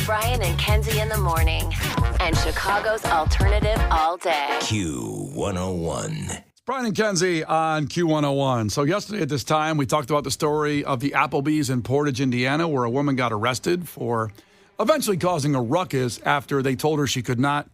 Brian and Kenzie in the morning. And Chicago's alternative all day. Q101. Brian and Kenzie on Q101. So yesterday at this time, we talked about the story of the Applebee's in Portage, Indiana, where a woman got arrested for eventually causing a ruckus after they told her she could not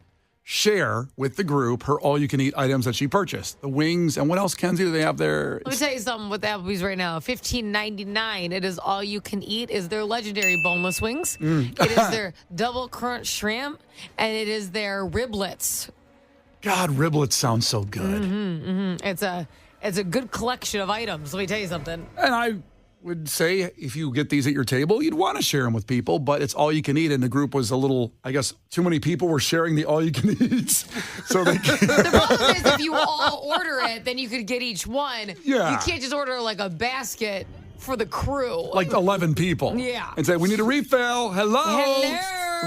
share with the group her all-you-can-eat items that she purchased. The wings, and what else, Kenzie, do they have there? Let me tell you something with Applebee's right now. $15.99. It is all you can eat. Is their legendary boneless wings. It is their double crunch shrimp, and it is their riblets. God, riblets sound so good. It's a good collection of items. Let me tell you something. And I would say if you get these at your table, you'd want to share them with people, but it's all you can eat. And the group was a little, I guess, too many people were sharing the all you can eats. So they The problem is if you all order it, then you could get each one. Yeah. You can't just order like a basket for the crew. like 11 people. Yeah. And say, we need a refill. Hello.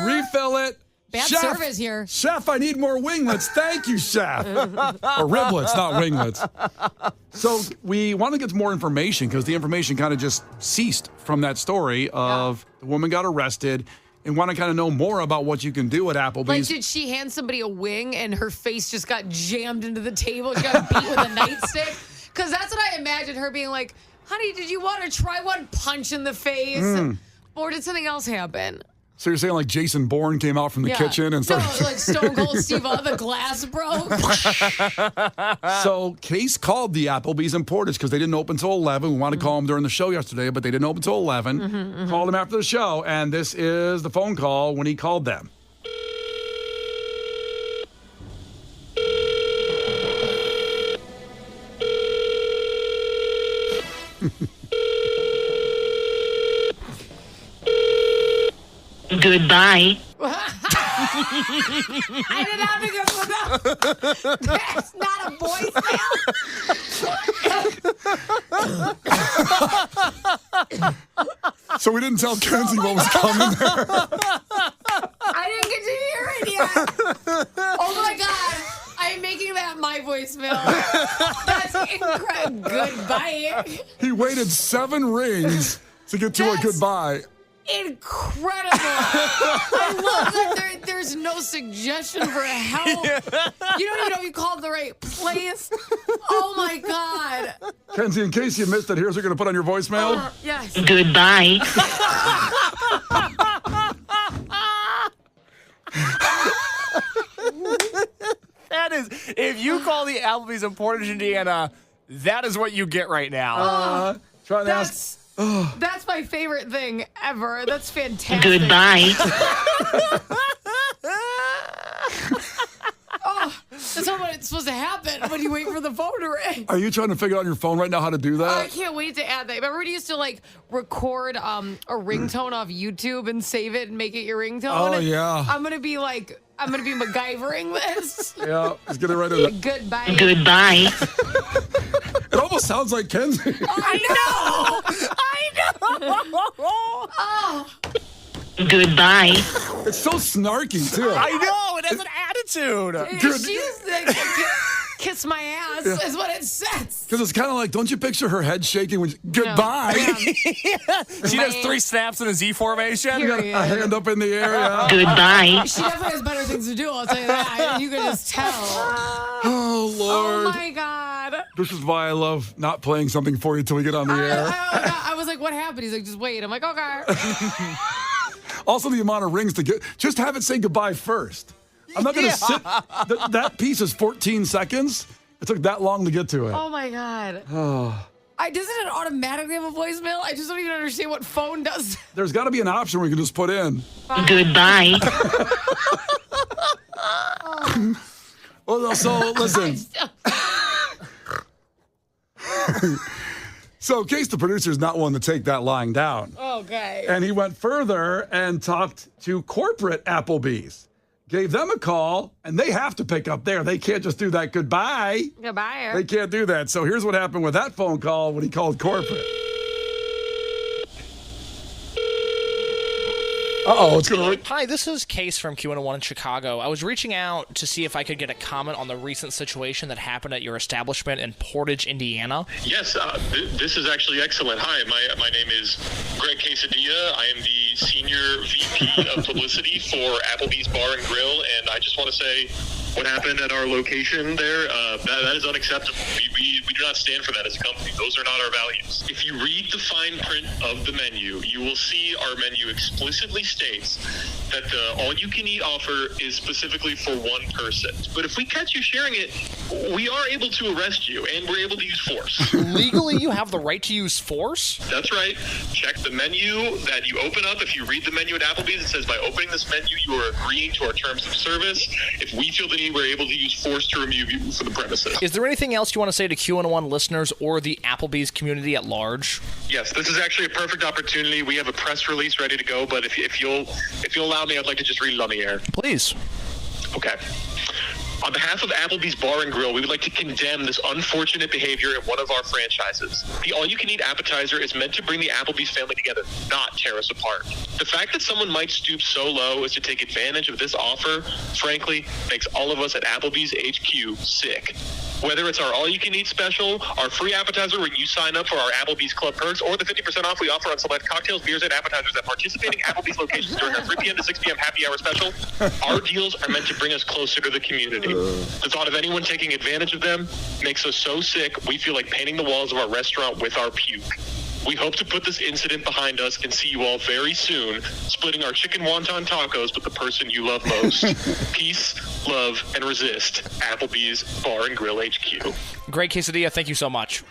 Refill it. Bad Chef, service here. Chef, I need more winglets. Thank you, Chef. Or riblets, not winglets. So we want to get more information because the information kind of just ceased from that story of the woman got arrested and want to kind of know more about what you can do at Applebee's. Like, did she hand somebody a wing and her face just got jammed into the table? She got beat with a nightstick? Because that's what I imagined her being like, honey, did you want to try one punch in the face? Or did something else happen? So you're saying like Jason Bourne came out from the kitchen and started... No, like Stone Cold Steve O, the glass broke. So Case called the Applebee's in Portage because they didn't open until 11. We wanted to call them during the show yesterday, but they didn't open until 11. Called them after the show, and this is the phone call when he called them. Goodbye. I did not think it was enough. That's not a voicemail. So we didn't tell Kenzie what was coming there. I didn't get to hear it yet. Oh my God. I'm making that my voicemail. That's incredible. Goodbye. He waited 7 rings to get to a goodbye. Incredible. I love that there's no suggestion for help. You don't even know if you called the right place. Oh my God. Kenzie, in case you missed it, here's what you're going to put on your voicemail. Yes. Goodbye. That is, if you call the Applebee's in Portage, Indiana, that is what you get right now. Trying to ask. That's my favorite thing ever. That's fantastic. Goodbye. That's not what it's supposed to happen when you wait for the phone to ring. Are you trying to figure out on your phone right now how to do that? I can't wait to add that. Remember when you used to like record a ringtone off YouTube and save it and make it your ringtone? Oh, yeah. I'm gonna be MacGyvering this. Yeah, let's get it right in there. Goodbye. Goodbye. It almost sounds like Kenzie. I know. Oh. Goodbye. It's so snarky, too. I know, it has an attitude. She's like, kiss my ass is what it says. Because it's kind of like, don't you picture her head shaking when goodbye? She does 3 snaps in a Z formation. You got a hand up in the air. Yeah. Goodbye. She definitely has better things to do, I'll tell you that. You can just tell. Oh, Lord. Oh, my God. This is why I love not playing something for you till we get on the air. I was like, what happened? He's like, just wait. I'm like, okay. Also, the amount of rings to get. Just have it say goodbye first. I'm not going to sit. That piece is 14 seconds. It took that long to get to it. Oh, my God. Doesn't it automatically have a voicemail? I just don't even understand what phone does. There's got to be an option where you can just put in. Goodbye. Well, so listen. So, Case, the producer, is not one to take that lying down. Okay. And he went further and talked to corporate Applebee's. Gave them a call, and they have to pick up there. They can't just do that goodbye. Goodbye. They can't do that. So here's what happened with that phone call when he called corporate. Uh-oh, it's going to... Hi, this is Case from Q101 in Chicago. I was reaching out to see if I could get a comment on the recent situation that happened at your establishment in Portage, Indiana. Yes, this is actually excellent. Hi, my name is Greg Quesadilla. I am the the Senior VP of Publicity for Applebee's Bar and Grill, and I just want to say what happened at our location there, that is unacceptable. We do not stand for that as a company. Those are not our values. If you read the fine print of the menu, you will see our menu explicitly states that the all-you-can-eat offer is specifically for one person. But if we catch you sharing it, we are able to arrest you, and we're able to use force. Legally, you have the right to use force? That's right. Check the menu that you open up. If you read the menu at Applebee's, it says by opening this menu, you are agreeing to our terms of service. If we feel the need, we're able to use force to remove you from the premises. Is there anything else you want to say to Q101 listeners or the Applebee's community at large? Yes, this is actually a perfect opportunity. We have a press release ready to go, but if you'll allow me, I'd like to just read it on the air. Please. Okay. On behalf of Applebee's Bar and Grill, we would like to condemn this unfortunate behavior in one of our franchises. The all-you-can-eat appetizer is meant to bring the Applebee's family together, not tear us apart. The fact that someone might stoop so low as to take advantage of this offer, frankly, makes all of us at Applebee's HQ sick. Whether it's our all-you-can-eat special, our free appetizer when you sign up for our Applebee's Club Perks, or the 50% off we offer on select cocktails, beers, and appetizers at participating Applebee's locations during our 3 p.m. to 6 p.m. happy hour special, our deals are meant to bring us closer to the community. The thought of anyone taking advantage of them makes us so sick, we feel like painting the walls of our restaurant with our puke. We hope to put this incident behind us and see you all very soon, splitting our chicken wonton tacos with the person you love most. Peace, love, and resist. Applebee's Bar and Grill HQ. Great quesadilla. Thank you so much.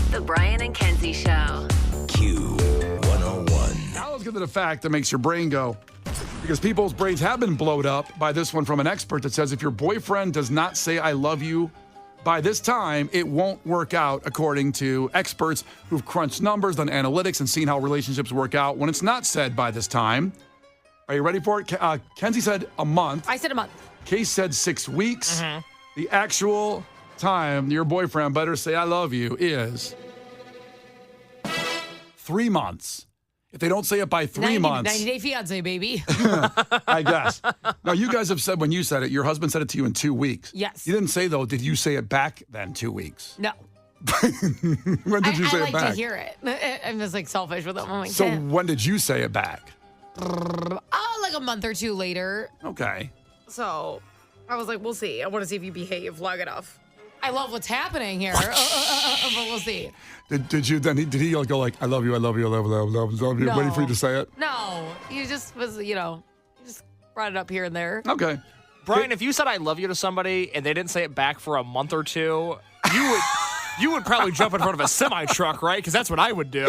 The Brian and Kenzie Show. Q101. Now let's get to the fact that makes your brain go. Because people's brains have been blowed up by this one from an expert that says if your boyfriend does not say I love you by this time, it won't work out, according to experts who've crunched numbers, done analytics, and seen how relationships work out when it's not said by this time. Are you ready for it? Kenzie said a month. I said a month. Case said 6 weeks. The actual time your boyfriend better say I love you is 3 months. If they don't say it by 3 months. 90-day fiance, baby. I guess. Now, you guys have said when you said it, your husband said it to you in 2 weeks. Yes. You didn't say, though, did you say it back then 2 weeks? No. When did you say I it like back? to hear it. I'm just like selfish with them. I'm like, So eh. when did you say it back? Like a month or two later. Okay. So I was like, we'll see. I want to see if you behave long enough. I love what's happening here, but we'll see. Did you then? Did he go like, I love you, I love you, I love you, I love you, I love you, No. waiting for you to say it? No, you just was, just brought it up here and there. Okay. Brian, if you said I love you to somebody and they didn't say it back for a month or two, you would probably jump in front of a semi-truck, right? Because that's what I would do.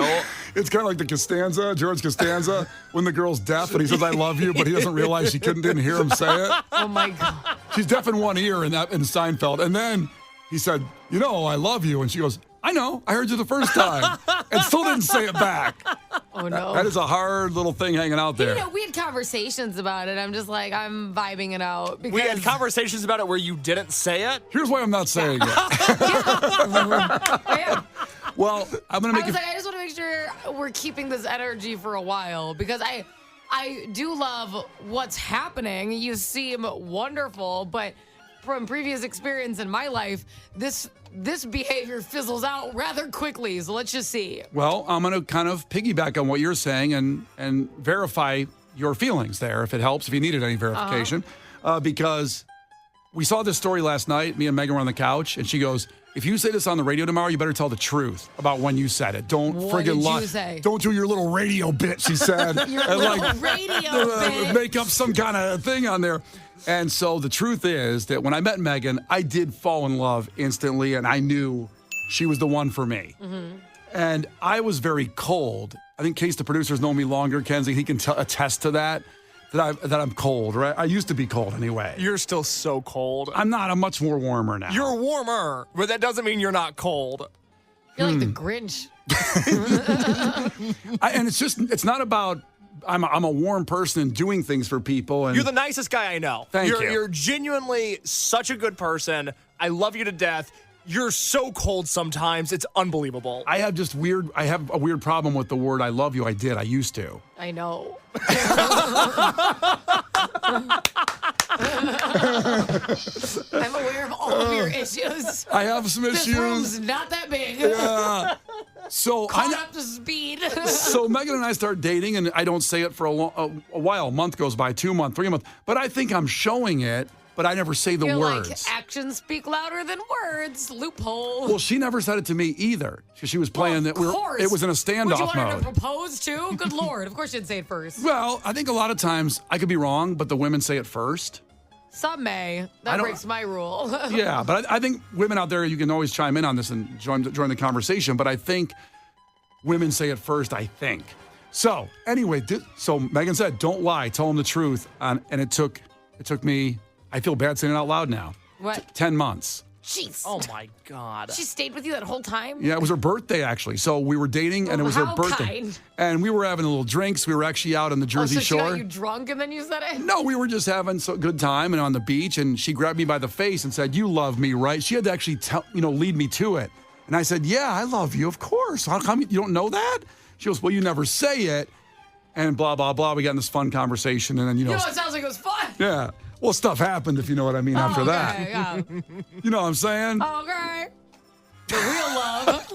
It's kind of like the Costanza, George Costanza, when the girl's deaf and he says, I love you, but he doesn't realize she didn't hear him say it. Oh, my God. She's deaf in one ear in Seinfeld. And then he said, I love you. And she goes, I know. I heard you the first time. And still didn't say it back. Oh, no. That is a hard little thing hanging out there. We had conversations about it. I'm just like, I'm vibing it out. Because We had conversations about it where you didn't say it. Here's why I'm not saying it. Yeah. Well, I'm going to make it. I just want to make sure we're keeping this energy for a while because I do love what's happening. You seem wonderful, but from previous experience in my life, this behavior fizzles out rather quickly. So let's just see. Well, I'm going to kind of piggyback on what you're saying and verify your feelings there, if it helps, if you needed any verification. Because we saw this story last night. Me and Megan were on the couch, and she goes, if you say this on the radio tomorrow, you better tell the truth about when you said it. Don't What friggin' did lie. you say? Don't do your little radio bit, she said. Your And, little radio bit. Make up some kind of thing on there. And so the truth is that when I met Megan, I did fall in love instantly, and I knew she was the one for me. Mm-hmm. And I was very cold. I think Case, the producers, know me longer. Kenzie, he can attest to that I'm cold, right? I used to be cold anyway. You're still so cold. I'm not. I'm much more warmer now. You're warmer, but that doesn't mean you're not cold. You're like the Grinch. And it's not about I'm a warm person and doing things for people. And You're the nicest guy I know. Thank you. You're genuinely such a good person. I love you to death. You're so cold sometimes. It's unbelievable. I have a weird problem with the word I love you. I used to. I know. I'm aware of all of your issues. I have some This issues. room's not that big. Yeah. So Caught up to speed. So Megan and I start dating, and I don't say it for a while. A month goes by, 2 months, 3 months. But I think I'm showing it, but I never say the You're words. like, actions speak louder than words. Loophole. Well, she never said it to me either. She was playing that. It was in a standoff Would you want her mode. to propose too? Good Lord. Of course you'd say it first. Well, I think a lot of times, I could be wrong, but the women say it first. Some may. That breaks my rule. Yeah, but I think women out there, you can always chime in on this and join the conversation. But I think women say it first, I think. So anyway, so Megan said, don't lie, tell them the truth. And it took me, I feel bad saying it out loud now. What? 10 months. Jeez. Oh my God. She stayed with you that whole time? Yeah, it was her birthday, actually. So we were dating, and it was her how birthday. kind. And we were having a little drinks. We were actually out on the Jersey so she Shore. got you drunk and then you said it? No, we were just having a good time and on the beach, and she grabbed me by the face and said, "You love me, right?" She had to actually lead me to it. And I said, "Yeah, I love you, of course. How come you don't know that?" She goes, "Well, you never say it." And blah, blah, blah. We got in this fun conversation, and then, It sounds like it was fun. Yeah. Well, stuff happened, if you know what I mean, after that. Yeah. You know what I'm saying? Okay. The real love.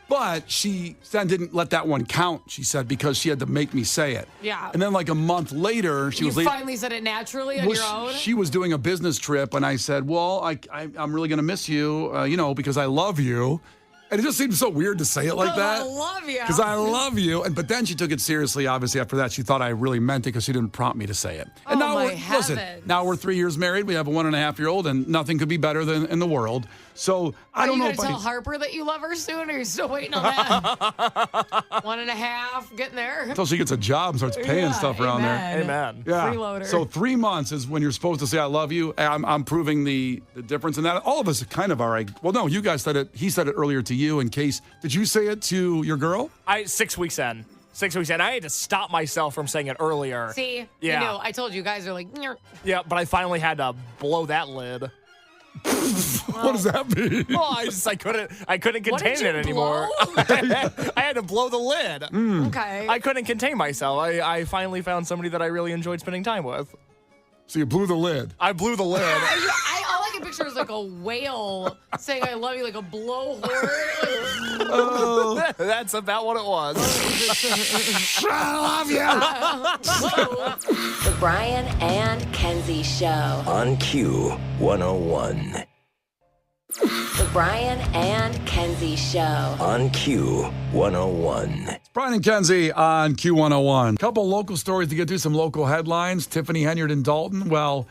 But she then didn't let that one count, she said, because she had to make me say it. Yeah. And then like a month later, she You was finally said it naturally on your own? She was doing a business trip, and I said, well, I'm really going to miss you, because I love you. And it just seemed so weird to say it like that. I love you. Because I love you. But then she took it seriously, obviously, after that. She thought I really meant it because she didn't prompt me to say it. And Oh, my listen, heavens. now we're 3 years married. We have a 1.5-year-old, and nothing could be better than in the world. So I don't know Are you if going to tell Harper that you love her soon, or are you still waiting on that? 1.5, getting there. until she gets a job and starts paying stuff around there. Amen. Yeah. Freeloader. So 3 months is when you're supposed to say I love you. I'm proving the difference in that. All of us kind of are. Well, no, you guys said it. He said it earlier to you. In case, did you say it to your girl? 6 weeks in. 6 weeks in. I had to stop myself from saying it earlier. See? Yeah. You know, I told you guys are like, "Nyeh." Yeah, but I finally had to blow that lid. What does that mean? Well, I couldn't What contain did you it anymore. blow? I had to blow the lid. Okay. I couldn't contain myself. I finally found somebody that I really enjoyed spending time with. So you blew the lid. I blew the lid. All I can picture is like a whale saying I love you, like a blowhorn. That's about what it was. I love you. The Brian and Kenzie Show. On Q101. The Brian and Kenzie Show. On Q101. Brian and Kenzie on Q101. Couple local stories to get to, some local headlines. Tiffany Henyard in Dolton. Well,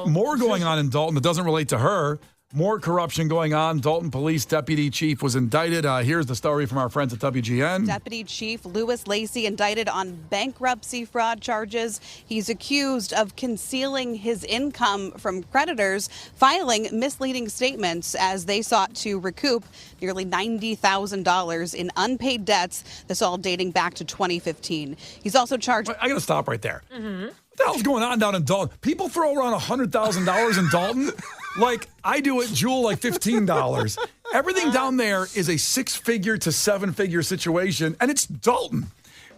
more going on in Dolton that doesn't relate to her. More corruption going on. Dolton Police Deputy Chief was indicted. Here's the story from our friends at WGN. Deputy Chief Lewis Lacey indicted on bankruptcy fraud charges. He's accused of concealing his income from creditors, filing misleading statements as they sought to recoup nearly $90,000 in unpaid debts. This all dating back to 2015. He's also charged. I got to stop right there. What the hell's going on down in Dolton? People throw around $100,000 in Dolton. Like I do at Jewel, like $15. Everything down there is a 6-figure to 7-figure situation, and it's Dolton.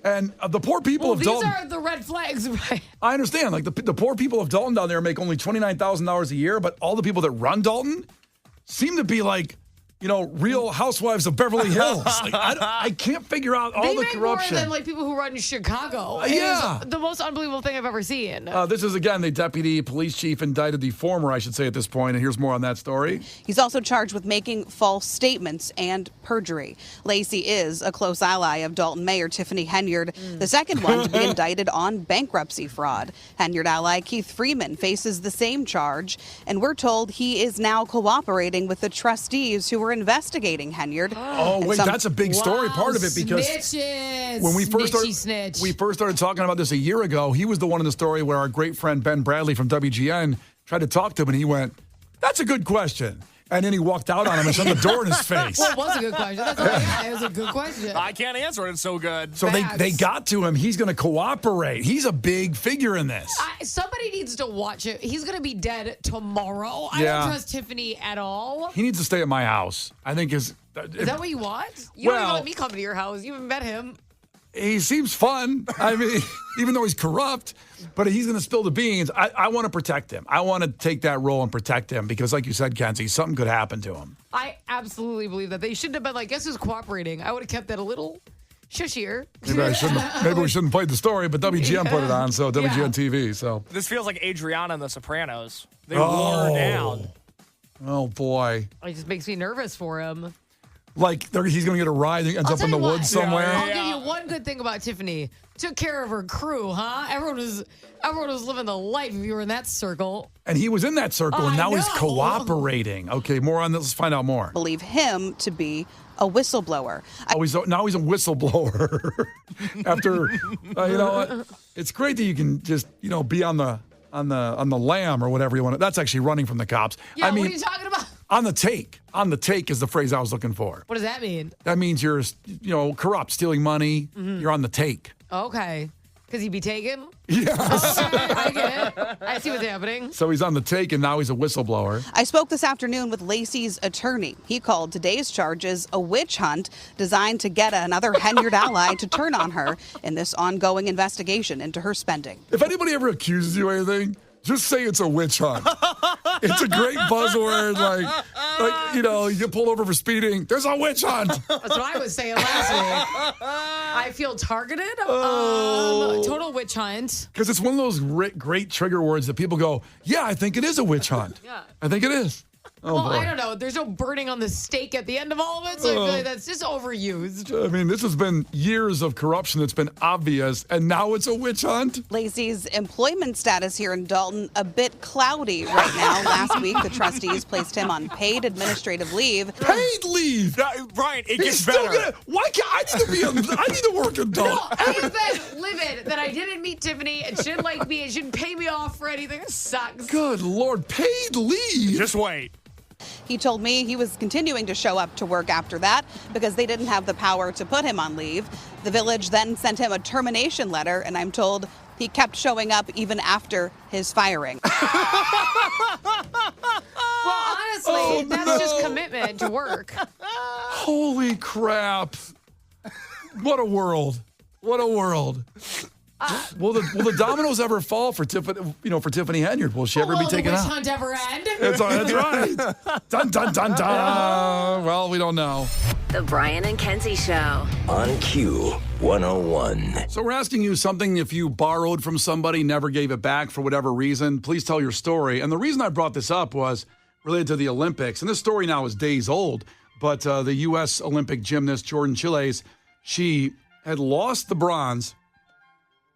And the poor people of Dolton. These are the red flags, right? I understand. Like the poor people of Dolton down there make only $29,000 a year, but all the people that run Dolton seem to be like, Real Housewives of Beverly Hills. Like, I can't figure out all They the make corruption. more than like people who run in Chicago. Yeah. It is the most unbelievable thing I've ever seen. This is, again, the deputy police chief indicted the former, I should say, at this point. And here's more on that story. He's also charged with making false statements and perjury. Lacey is a close ally of Dolton Mayor Tiffany Henyard, the second one to be indicted on bankruptcy fraud. Henyard ally Keith Freeman faces the same charge, and we're told he is now cooperating with the trustees who were investigating Henyard. Oh, wait, that's a big story, part of it, because snitches. when we first Snitch. started talking about this a year ago, he was the one in the story where our great friend Ben Bradley from WGN tried to talk to him, and he went, "That's a good question." And then he walked out on him and shut the door in his face. Well, it was a good question. That's all I got. It was a good question. I can't answer it. It's so good. So they got to him. He's going to cooperate. He's a big figure in this. Somebody needs to watch it. He's going to be dead tomorrow. I Yeah. don't trust Tiffany at all. He needs to stay at my house. I think Is that what you want? You don't even let me come to your house. You haven't met him. he seems fun. I mean, even though he's corrupt, but he's going to spill the beans. I want to protect him. I want to take that role and protect him because, like you said, Kenzie, something could happen to him. I absolutely believe that. They shouldn't have been like, guess who's cooperating? I would have kept that a little shushier. Maybe we shouldn't play the story, but WGN put it on, so WGN TV. So This feels like Adriana in The Sopranos. They wore her down. Oh, boy. It just makes me nervous for him. Like, he's going to get a ride and ends up in the woods somewhere. I'll give you one good thing about Tiffany. Took care of her crew, huh? Everyone was living the life if you were in that circle. And he was in that circle, and now he's cooperating. Okay, more on this. Let's find out more. Believe him to be a whistleblower. Now he's a whistleblower. After, you know what? It's great that you can just, be on the lam or whatever you want. That's actually running from the cops. Yeah, what are you talking about? On the take. On the take is the phrase I was looking for. What does that mean? That means you're, corrupt, stealing money. Mm-hmm. You're on the take. Okay. Because he'd be taken? Yes. Okay, I get it. I see what's happening. So he's on the take, and now he's a whistleblower. I spoke this afternoon with Lacey's attorney. He called today's charges a witch hunt designed to get another Henyard ally to turn on her in this ongoing investigation into her spending. If anybody ever accuses you of anything, just say it's a witch hunt. It's a great buzzword. Like you get pulled over for speeding. There's a witch hunt. That's what I was saying last week. I feel targeted. Total witch hunt. Because it's one of those great trigger words that people go, yeah, I think it is a witch hunt. Yeah. I think it is. Oh, well, boy. I don't know. There's no burning on the stake at the end of all of it, so I feel like that's just overused. I mean, this has been years of corruption that's been obvious, and now it's a witch hunt? Lacey's employment status here in Dolton a bit cloudy right now. Last week, the trustees placed him on paid administrative leave. Paid leave? Brian, it He's gets better. still why can't I need to work in Dolton? I have been livid that I didn't meet Tiffany and she didn't like me and she didn't pay me off for anything. It sucks. Good Lord, paid leave? Just wait. He told me he was continuing to show up to work after that because they didn't have the power to put him on leave. The village then sent him a termination letter, and I'm told he kept showing up even after his firing. Well, honestly, that's just commitment to work. Holy crap. What a world. What a world. Will the dominoes ever fall for Tiffany? For Tiffany Henyard? Will she ever be taken out? out? Will the witch hunt ever end? That's right. Dun dun dun dun. Well, we don't know. The Brian and Kenzie Show. On Q 101. So we're asking you something. If you borrowed from somebody, never gave it back for whatever reason, please tell your story. And the reason I brought this up was related to the Olympics. And this story now is days old. But the U.S. Olympic gymnast Jordan Chiles, she had lost the bronze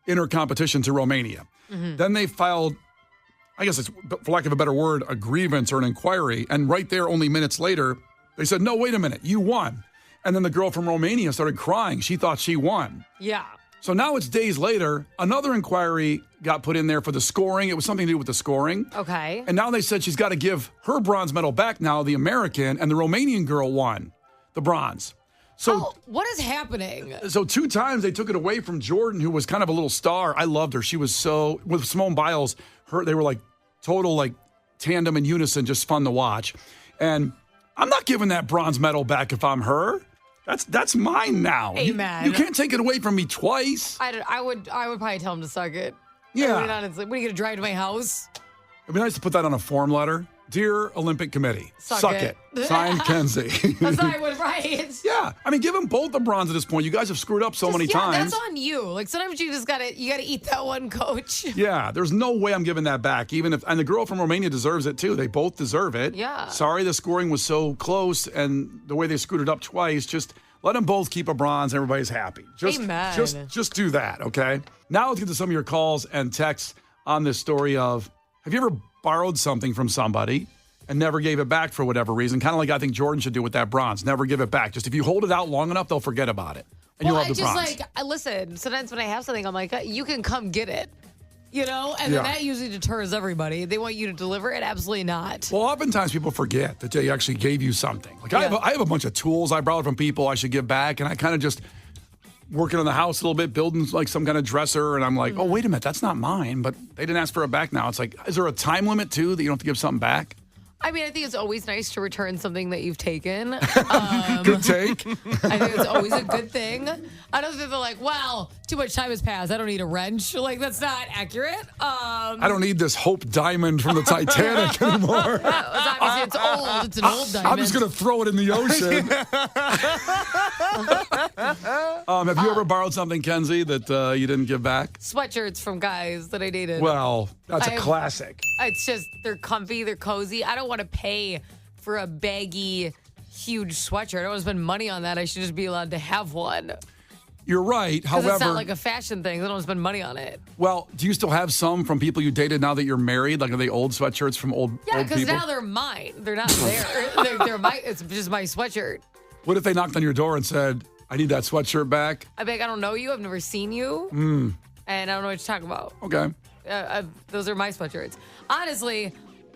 in her competition to Romania. Mm-hmm. Then they filed, I guess it's, for lack of a better word, a grievance or an inquiry. And right there, only minutes later, they said, no, wait a minute, you won. And then the girl from Romania started crying. She thought she won. Yeah. So now it's days later. Another inquiry got put in there for the scoring. It was something to do with the scoring. Okay. And now they said she's got to give her bronze medal back now, the American, and the Romanian girl won the bronze. So what is happening? So 2 times they took it away from Jordan, who was kind of a little star. I loved her. She was so, with Simone Biles, they were like total like tandem in unison, just fun to watch. And I'm not giving that bronze medal back if I'm her. That's mine now. Amen. You can't take it away from me twice. I would probably tell him to suck it. Yeah. I mean, honestly, what are you going to drive to my house? It'd be nice to put that on a form letter. Dear Olympic Committee, suck it. Signed, Kenzie. That's what I would write. Yeah. I mean, give them both the bronze at this point. You guys have screwed up so many times. That's on you. Like, sometimes you gotta eat that one, coach. Yeah. There's no way I'm giving that back. And the girl from Romania deserves it too. They both deserve it. Yeah. Sorry the scoring was so close and the way they screwed it up twice. Just let them both keep a bronze. Everybody's happy. Amen. Just do that, okay? Now let's get to some of your calls and texts on this story of, have you ever borrowed something from somebody and never gave it back for whatever reason? Kind of like I think Jordan should do with that bronze. Never give it back. Just if you hold it out long enough, they'll forget about it. And you'll have the bronze. Listen, sometimes when I have something, I'm like, you can come get it. And then that usually deters everybody. They want you to deliver it. Absolutely not. Well, oftentimes people forget that they actually gave you something. Like I have a bunch of tools I borrowed from people I should give back. And I kind of just working on the house a little bit, building like some kind of dresser. And I'm like, oh, wait a minute, that's not mine. But they didn't ask for it back now. It's like, is there a time limit too that you don't have to give something back? I mean, I think it's always nice to return something that you've taken. Good take. I think it's always a good thing. I don't think they're like, well, too much time has passed. I don't need a wrench. Like, that's not accurate. I don't need this Hope Diamond from the Titanic anymore. Obviously, it's old. It's an old diamond. I'm just going to throw it in the ocean. Have you ever borrowed something, Kenzie, that you didn't give back? Sweatshirts from guys that I dated. Well, that's a classic. It's just, they're comfy, they're cozy. I don't want to pay for a baggy, huge sweatshirt. I don't want to spend money on that. I should just be allowed to have one. You're right. Because However, it's not like a fashion thing. I don't want to spend money on it. Well, do you still have some from people you dated now that you're married? Like, are they old sweatshirts from old people? Yeah, because now they're mine. They're not there. they're my. It's just my sweatshirt. What if they knocked on your door and said, I need that sweatshirt back? I'd be like, I don't know you. I've never seen you. And I don't know what you're talking about. Okay. Those are my sweatshirts. Honestly,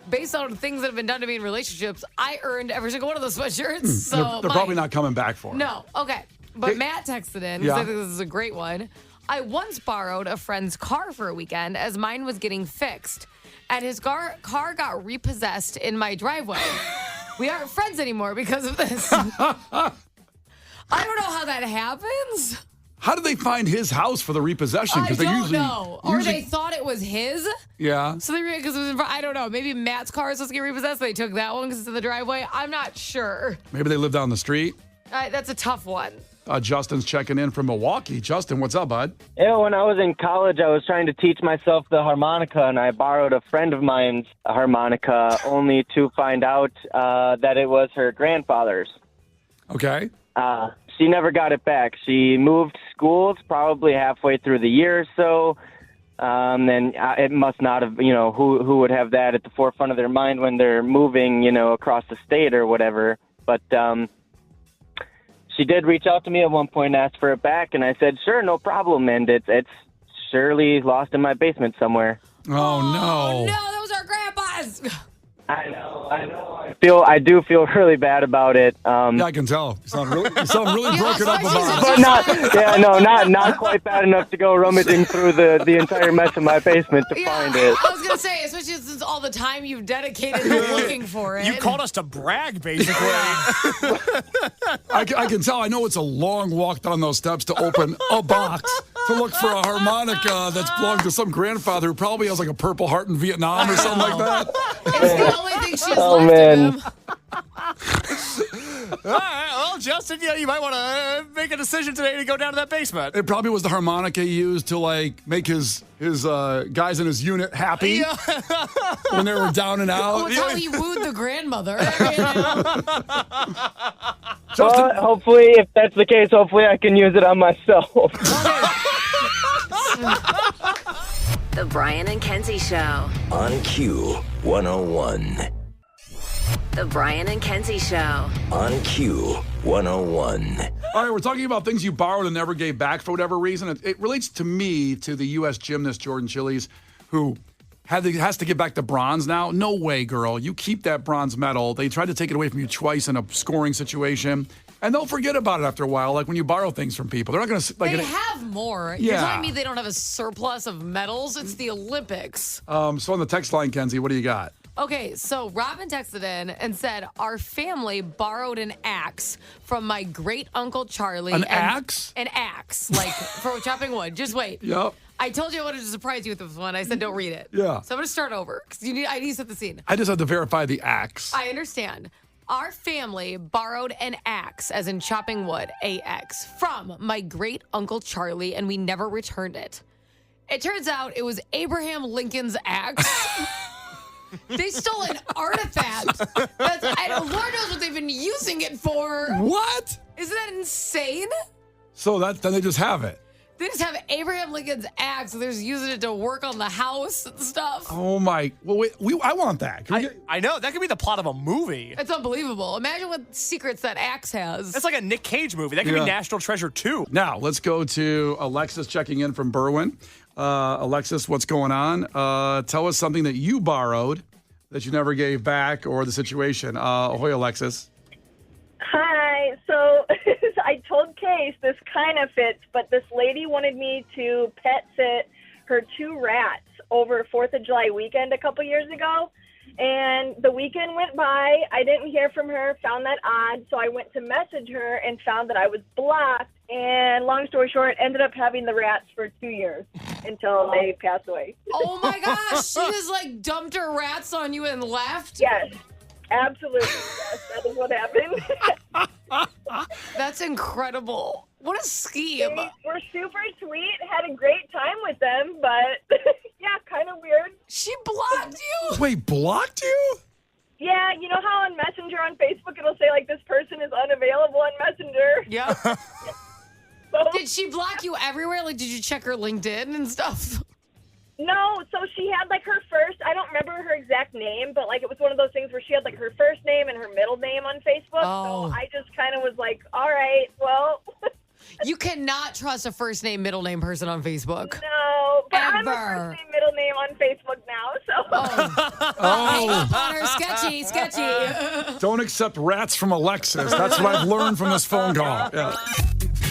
based on things that have been done to me in relationships, I earned every single one of those sweatshirts. So they're probably not coming back for it. No. Okay. But Hey. Matt texted in because I think this is a great one. I once borrowed a friend's car for a weekend as mine was getting fixed, and his car got repossessed in my driveway. We aren't friends anymore because of this. I don't know how that happens. How did they find his house for the repossession? I They don't know. Or they thought it was his. Yeah. So because it was in front, I don't know. Maybe Matt's car is supposed to get repossessed. So they took that one because it's in the driveway. I'm not sure. Maybe they live down the street. That's a tough one. Justin's checking in from Milwaukee. Justin, what's up, bud? Yeah, when I was in college, I was trying to teach myself the harmonica, and I borrowed a friend of mine's harmonica only to find out that it was her grandfather's. Okay. She never got it back. She moved schools probably halfway through the year or so. Then it must not have, who would have that at the forefront of their mind when they're moving, across the state or whatever. But she did reach out to me at one point and asked for it back, and I said, sure, no problem. And it's surely lost in my basement somewhere. Oh, no. No, that was our grandpa's. I know. I do feel really bad about it. Yeah, I can tell. You sound really broken up about it. But not quite bad enough to go rummaging through the entire mess of my basement to find it. I was going to say, especially since all the time you've dedicated to looking for it. You called us to brag, basically. I can tell. I know it's a long walk down those steps to open a box to look for a harmonica that's belonged to some grandfather who probably has like a Purple Heart in Vietnam or something like that. It's the only thing she has Oh, left man. of him. All right, well, Justin, you might want to make a decision today to go down to that basement. It probably was the harmonica he used to like make his guys in his unit happy when they were down and out. Oh, it's how he wooed the grandmother. Well, hopefully, if that's the case, hopefully I can use it on myself. The Brian and Kenzie Show. On Q101. The Brian and Kenzie Show. On Q101. All right, we're talking about things you borrowed and never gave back for whatever reason. It relates to me to the U.S. gymnast Jordan Chiles, who has to give back the bronze now. No way, girl. You keep that bronze medal. They tried to take it away from you twice in a scoring situation, and they'll forget about it after a while, like when you borrow things from people. They're not going to... They have more. Yeah. You're telling me they don't have a surplus of medals? It's the Olympics. So on the text line, Kenzie, what do you got? Okay, so Robin texted in and said, our family borrowed an axe from my great uncle Charlie. An axe? An axe, like for chopping wood. Just wait. Yep. I told you I wanted to surprise you with this one. I said, don't read it. Yeah. So I'm going to start over because I need to set the scene. I just had to verify the axe. I understand. Our family borrowed an axe, as in chopping wood, AX, from my great uncle Charlie, and we never returned it. It turns out it was Abraham Lincoln's axe. They stole an artifact. Lord knows what they've been using it for. What? Isn't that insane? So then they just have it. They just have Abraham Lincoln's axe. They're just using it to work on the house and stuff. Oh, my. Well, wait, I want that. I know. That could be the plot of a movie. It's unbelievable. Imagine what secrets that axe has. That's like a Nick Cage movie. That could be National Treasure 2. Now, let's go to Alexis checking in from Berwyn. Alexis, what's going on? Tell us something that you borrowed that you never gave back or the situation. Ahoy, Alexis. Hi. So I told Case this kind of fits, but this lady wanted me to pet sit her 2 rats over 4th of July weekend a couple years ago. And the weekend went by. I didn't hear from her, found that odd. So I went to message her and found that I was blocked. And long story short, ended up having the rats for 2 years until they passed away. Oh my gosh, she just like dumped her rats on you and left? Yes, absolutely. Yes, that is what happened. That's incredible. What a scheme. They were super sweet, had a great time with them, but yeah, kind of weird. She blocked you? Wait, blocked you? Yeah, you know how on Messenger on Facebook it'll say like this person is unavailable on Messenger? Yeah. So, Did she block you everywhere? Like, did you check her LinkedIn and stuff? no, so she had like her first, I don't remember her exact name, but like it was one of those things where she had like her first name and her middle name on Facebook. Oh. So I just kind of was like, all right, well. You cannot trust a first name, middle name person on Facebook. No, but I'm a Ever. first name, middle name on Facebook now, so. Hang up on her. Sketchy. Don't accept rats from Alexis. That's what I've learned from this phone call. Yeah.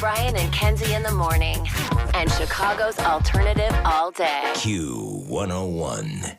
Brian and Kenzie in the morning. And Chicago's alternative all day. Q101.